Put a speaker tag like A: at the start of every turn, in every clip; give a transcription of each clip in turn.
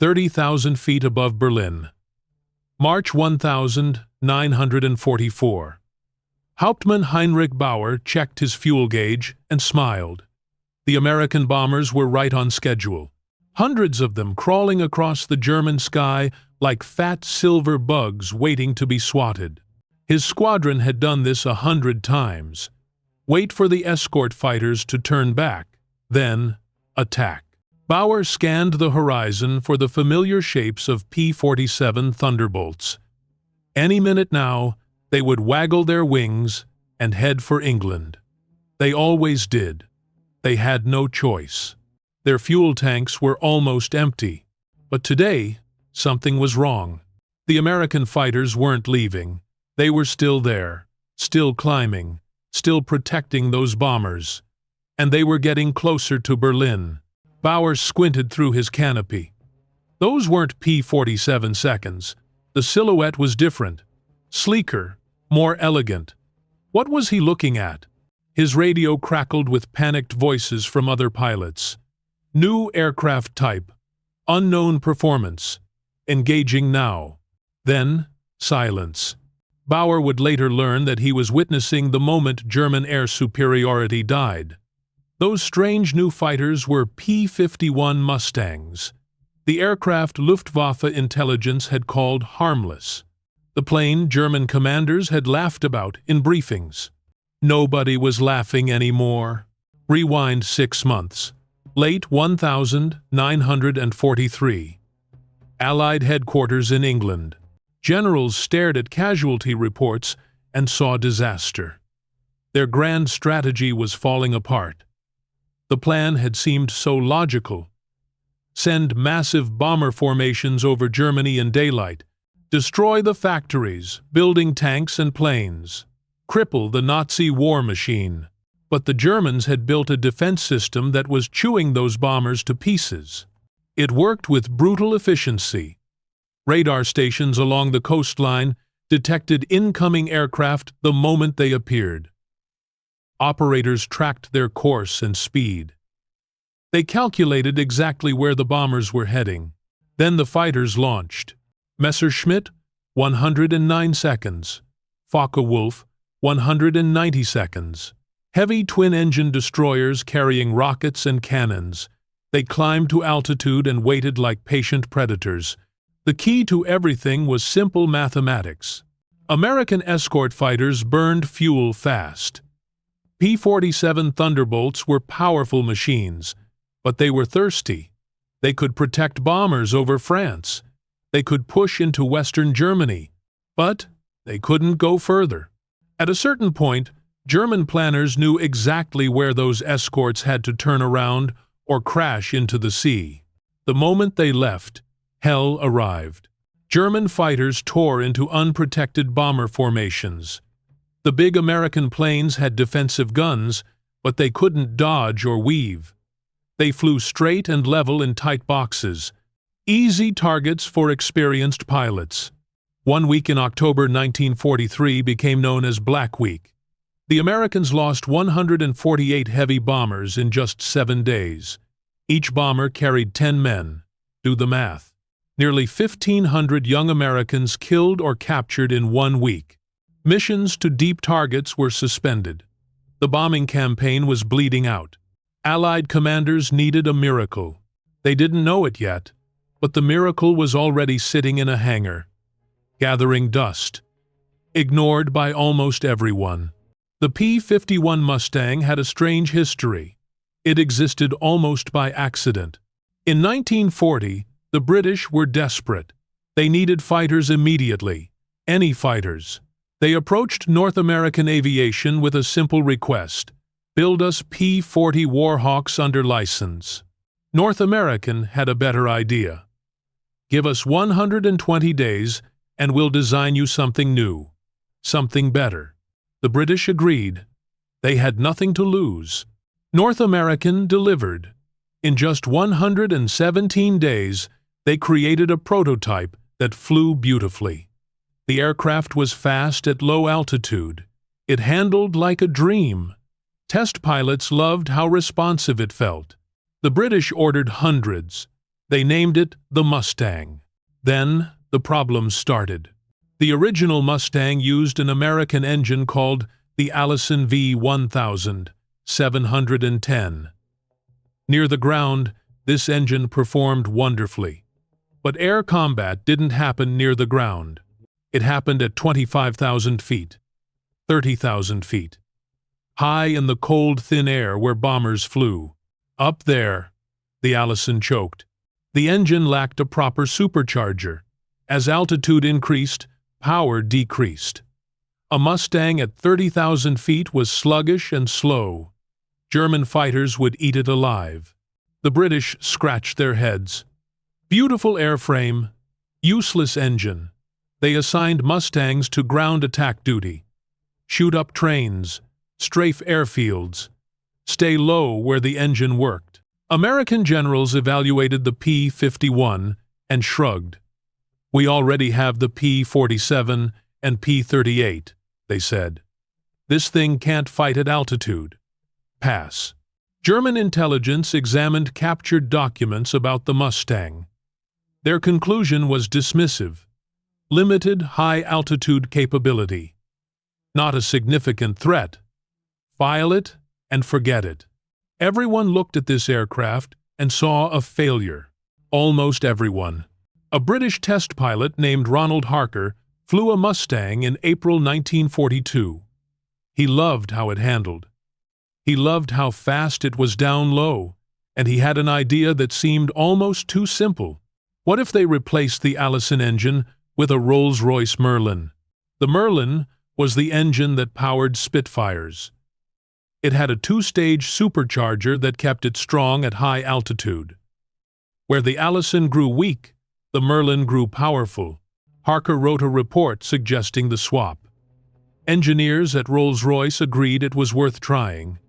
A: 30,000 feet above Berlin. March 1944. Hauptmann Heinrich Bauer checked his fuel gauge and smiled. The American bombers were right on schedule. Hundreds of them crawling across the German sky like fat silver bugs waiting to be swatted. His squadron had done this 100 times. Wait for the escort fighters to turn back, then attack. Bauer scanned the horizon for the familiar shapes of P-47 Thunderbolts. Any minute now, they would waggle their wings and head for England. They always did. They had no choice. Their fuel tanks were almost empty. But today, something was wrong. The American fighters weren't leaving. They were still there, still climbing, still protecting those bombers. And they were getting closer to Berlin. Bauer squinted through his canopy. Those weren't P-47 seconds. The silhouette was different, sleeker, more elegant. What was he looking at? His radio crackled with panicked voices from other pilots. New aircraft type, unknown performance, engaging now. Then, silence. Bauer would later learn that he was witnessing the moment German air superiority died. Those strange new fighters were P-51 Mustangs. The aircraft Luftwaffe intelligence had called harmless. The plane German commanders had laughed about in briefings. Nobody was laughing anymore. Rewind 6 months. Late 1943. Allied headquarters in England. Generals stared at casualty reports and saw disaster. Their grand strategy was falling apart. The plan had seemed so logical. Send massive bomber formations over Germany in daylight. Destroy the factories, building tanks and planes. Cripple the Nazi war machine. But the Germans had built a defense system that was chewing those bombers to pieces. It worked with brutal efficiency. Radar stations along the coastline detected incoming aircraft the moment they appeared. Operators tracked their course and speed. They calculated exactly where the bombers were heading. Then the fighters launched. Messerschmitt, 109 seconds. Focke-Wulf, 190 seconds. Heavy twin-engine destroyers carrying rockets and cannons. They climbed to altitude and waited like patient predators. The key to everything was simple mathematics. American escort fighters burned fuel fast. P-47 Thunderbolts were powerful machines, but they were thirsty. They could protect bombers over France. They could push into Western Germany, but they couldn't go further. At a certain point, German planners knew exactly where those escorts had to turn around or crash into the sea. The moment they left, hell arrived. German fighters tore into unprotected bomber formations. The big American planes had defensive guns, but they couldn't dodge or weave. They flew straight and level in tight boxes, easy targets for experienced pilots. 1 week in October 1943 became known as Black Week. The Americans lost 148 heavy bombers in just 7 days. Each bomber carried 10 men. Do the math. Nearly 1,500 young Americans killed or captured in 1 week. Missions to deep targets were suspended. The bombing campaign was bleeding out. Allied commanders needed a miracle. They didn't know it yet, but the miracle was already sitting in a hangar, gathering dust, ignored by almost everyone. The P-51 Mustang had a strange history. It existed almost by accident. In 1940, the British were desperate. They needed fighters immediately, any fighters. They approached North American aviation with a simple request: build us P-40 Warhawks under license. North American had a better idea. Give us 120 days and we'll design you something new, something better. The British agreed. They had nothing to lose. North American delivered. In just 117 days, they created a prototype that flew beautifully. The aircraft was fast at low altitude. It handled like a dream. Test pilots loved how responsive it felt. The British ordered hundreds. They named it the Mustang. Then the problems started. The original Mustang used an American engine called the Allison V1710. Near the ground, this engine performed wonderfully. But air combat didn't happen near the ground. It happened at 25,000 feet, 30,000 feet. High in the cold, thin air where bombers flew. Up there, the Allison choked. The engine lacked a proper supercharger. As altitude increased, power decreased. A Mustang at 30,000 feet was sluggish and slow. German fighters would eat it alive. The British scratched their heads. Beautiful airframe, useless engine. They assigned Mustangs to ground attack duty. Shoot up trains, strafe airfields, stay low where the engine worked. American generals evaluated the P-51 and shrugged. "We already have the P-47 and P-38, they said. "This thing can't fight at altitude." Pass. German intelligence examined captured documents about the Mustang. Their conclusion was dismissive. Limited high-altitude capability. Not a significant threat. File it and forget it. Everyone looked at this aircraft and saw a failure. Almost everyone. A British test pilot named Ronald Harker flew a Mustang in April 1942. He loved how it handled. He loved how fast it was down low, and he had an idea that seemed almost too simple. What if they replaced the Allison engine with a Rolls-Royce Merlin? The Merlin was the engine that powered Spitfires. It had a two-stage supercharger that kept it strong at high altitude. Where the Allison grew weak, the Merlin grew powerful. Harker wrote a report suggesting the swap. Engineers at Rolls-Royce agreed it was worth trying.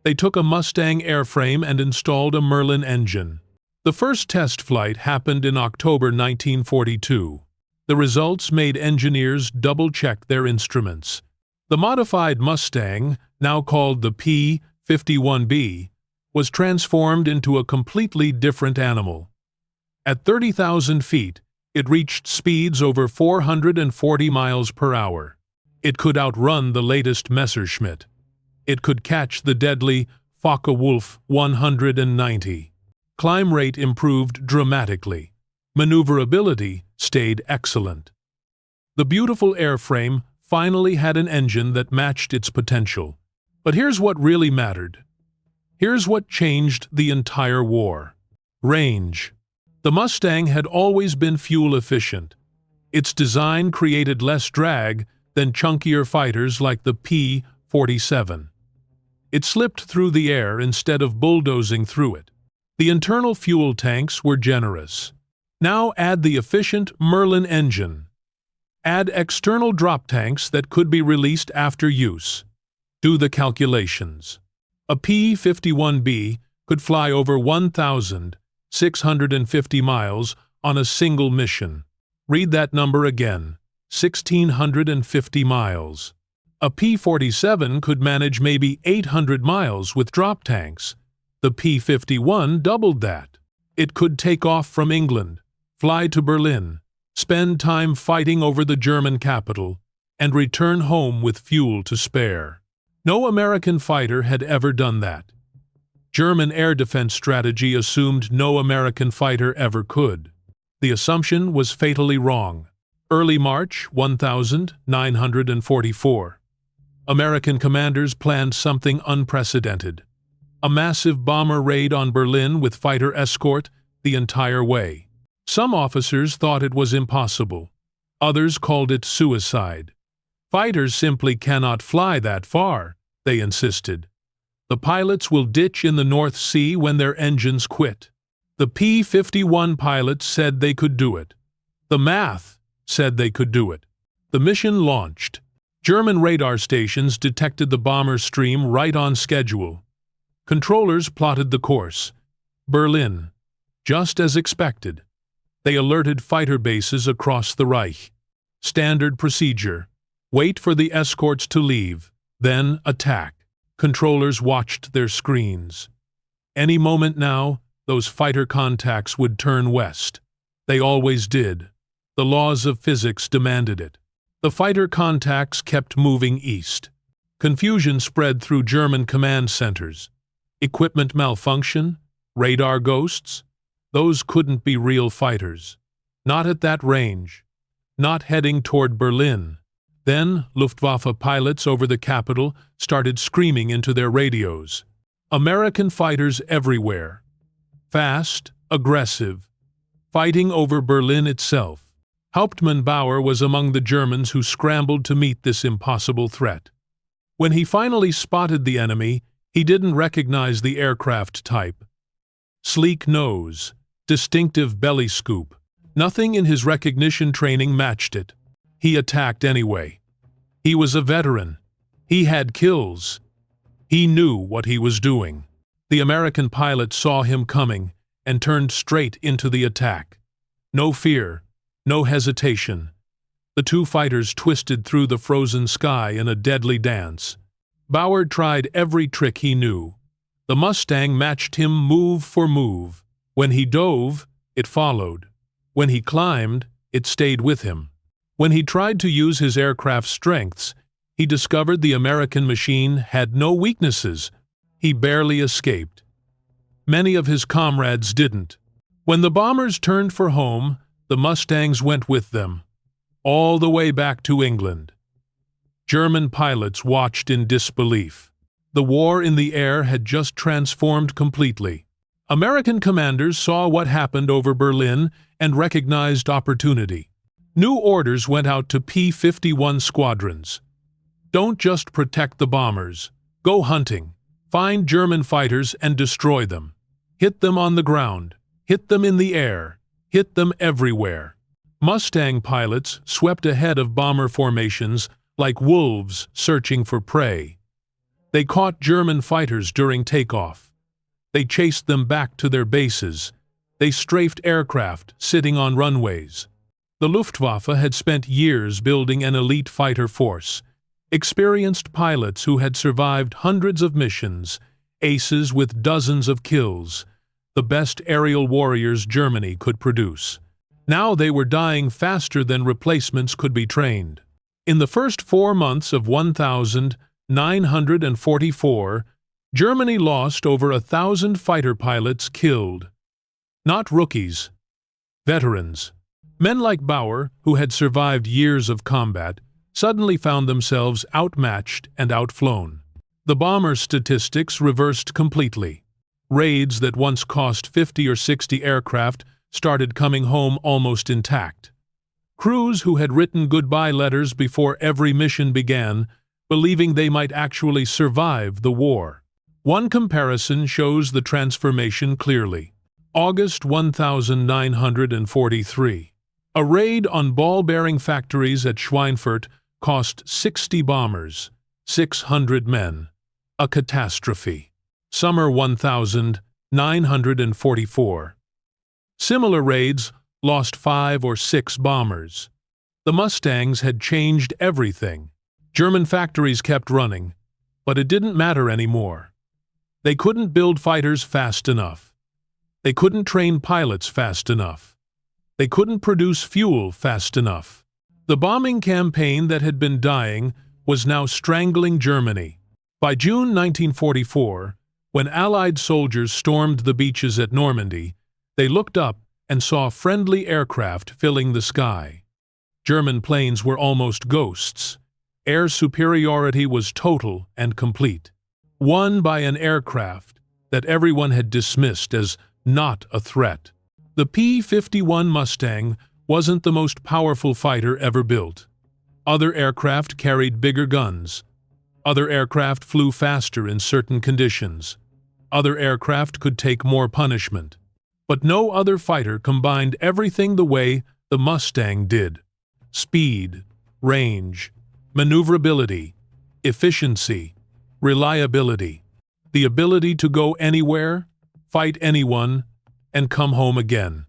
A: They took a Mustang airframe and installed a Merlin engine. The first test flight happened in October 1942. The results made engineers double-check their instruments. The modified Mustang, now called the P-51B, was transformed into a completely different animal. At 30,000 feet, it reached speeds over 440 miles per hour. It could outrun the latest Messerschmitt. It could catch the deadly Focke-Wulf 190. Climb rate improved dramatically. Maneuverability stayed excellent. The beautiful airframe finally had an engine that matched its potential. But here's what really mattered. Here's what changed the entire war. Range. The Mustang had always been fuel efficient. Its design created less drag than chunkier fighters like the P-47. It slipped through the air instead of bulldozing through it. The internal fuel tanks were generous. Now add the efficient Merlin engine. Add external drop tanks that could be released after use. Do the calculations. A P-51B could fly over 1,650 miles on a single mission. Read that number again, 1,650 miles. A P-47 could manage maybe 800 miles with drop tanks. The P-51 doubled that. It could take off from England, fly to Berlin, spend time fighting over the German capital, and return home with fuel to spare. No American fighter had ever done that. German air defense strategy assumed no American fighter ever could. The assumption was fatally wrong. Early March 1944. American commanders planned something unprecedented. A massive bomber raid on Berlin with fighter escort the entire way. Some officers thought it was impossible. Others called it suicide. Fighters simply cannot fly that far, they insisted. The pilots will ditch in the North Sea when their engines quit. The P-51 pilots said they could do it. The math said they could do it. The mission launched. German radar stations detected the bomber stream right on schedule. Controllers plotted the course. Berlin, just as expected. They alerted fighter bases across the Reich. Standard procedure. Wait for the escorts to leave, then attack. Controllers watched their screens. Any moment now, those fighter contacts would turn west. They always did. The laws of physics demanded it. The fighter contacts kept moving east. Confusion spread through German command centers. Equipment malfunction? Radar ghosts? Those couldn't be real fighters. Not at that range. Not heading toward Berlin. Then, Luftwaffe pilots over the capital started screaming into their radios. American fighters everywhere. Fast, aggressive. Fighting over Berlin itself. Hauptmann Bauer was among the Germans who scrambled to meet this impossible threat. When he finally spotted the enemy, he didn't recognize the aircraft type. Sleek nose, distinctive belly scoop. Nothing in his recognition training matched it. He attacked anyway. He was a veteran. He had kills. He knew what he was doing. The American pilot saw him coming and turned straight into the attack. No fear, no hesitation. The two fighters twisted through the frozen sky in a deadly dance. Bauer tried every trick he knew. The Mustang matched him move for move. When he dove, it followed. When he climbed, it stayed with him. When he tried to use his aircraft's strengths, he discovered the American machine had no weaknesses. He barely escaped. Many of his comrades didn't. When the bombers turned for home, the Mustangs went with them, all the way back to England. German pilots watched in disbelief. The war in the air had just transformed completely. American commanders saw what happened over Berlin and recognized opportunity. New orders went out to P-51 squadrons. Don't just protect the bombers. Go hunting. Find German fighters and destroy them. Hit them on the ground. Hit them in the air. Hit them everywhere. Mustang pilots swept ahead of bomber formations like wolves searching for prey. They caught German fighters during takeoff. They chased them back to their bases. They strafed aircraft sitting on runways. The Luftwaffe had spent years building an elite fighter force. Experienced pilots who had survived hundreds of missions, aces with dozens of kills, the best aerial warriors Germany could produce. Now they were dying faster than replacements could be trained. In the first 4 months of 1944, Germany lost over 1,000 fighter pilots killed. Not rookies, veterans. Men like Bauer, who had survived years of combat, suddenly found themselves outmatched and outflown. The bomber statistics reversed completely. Raids that once cost 50 or 60 aircraft started coming home almost intact. Crews who had written goodbye letters before every mission began, believing they might actually survive the war. One comparison shows the transformation clearly. August 1943. A raid on ball-bearing factories at Schweinfurt cost 60 bombers, 600 men. A catastrophe. Summer 1944. Similar raids lost 5 or 6 bombers. The Mustangs had changed everything. German factories kept running, but it didn't matter anymore. They couldn't build fighters fast enough. They couldn't train pilots fast enough. They couldn't produce fuel fast enough. The bombing campaign that had been dying was now strangling Germany. By June 1944, when Allied soldiers stormed the beaches at Normandy, they looked up and saw friendly aircraft filling the sky. German planes were almost ghosts. Air superiority was total and complete. Won by an aircraft that everyone had dismissed as not a threat. The P-51 Mustang wasn't the most powerful fighter ever built. Other aircraft carried bigger guns. Other aircraft flew faster in certain conditions. Other aircraft could take more punishment. But no other fighter combined everything the way the Mustang did. Speed, range, maneuverability, efficiency, reliability. The ability to go anywhere, fight anyone, and come home again.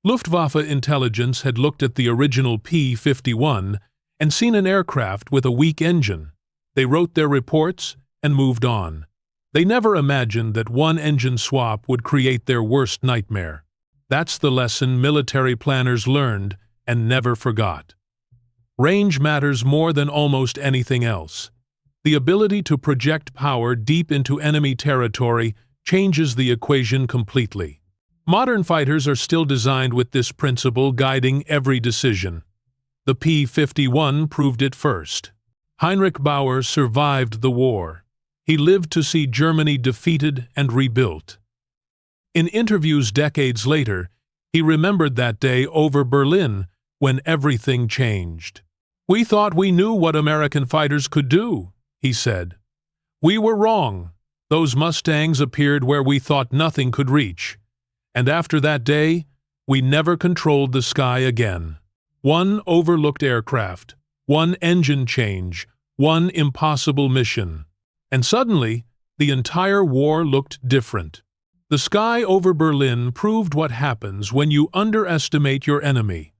A: Luftwaffe intelligence had looked at the original P-51 and seen an aircraft with a weak engine. They wrote their reports and moved on. They never imagined that one engine swap would create their worst nightmare. That's the lesson military planners learned and never forgot. Range matters more than almost anything else. The ability to project power deep into enemy territory changes the equation completely. Modern fighters are still designed with this principle guiding every decision. The P-51 proved it first. Heinrich Bauer survived the war. He lived to see Germany defeated and rebuilt. In interviews decades later, he remembered that day over Berlin when everything changed. "We thought we knew what American fighters could do," he said. "We were wrong. Those Mustangs appeared where we thought nothing could reach. And after that day, we never controlled the sky again. One overlooked aircraft, one engine change, one impossible mission. And suddenly, the entire war looked different. The sky over Berlin proved what happens when you underestimate your enemy.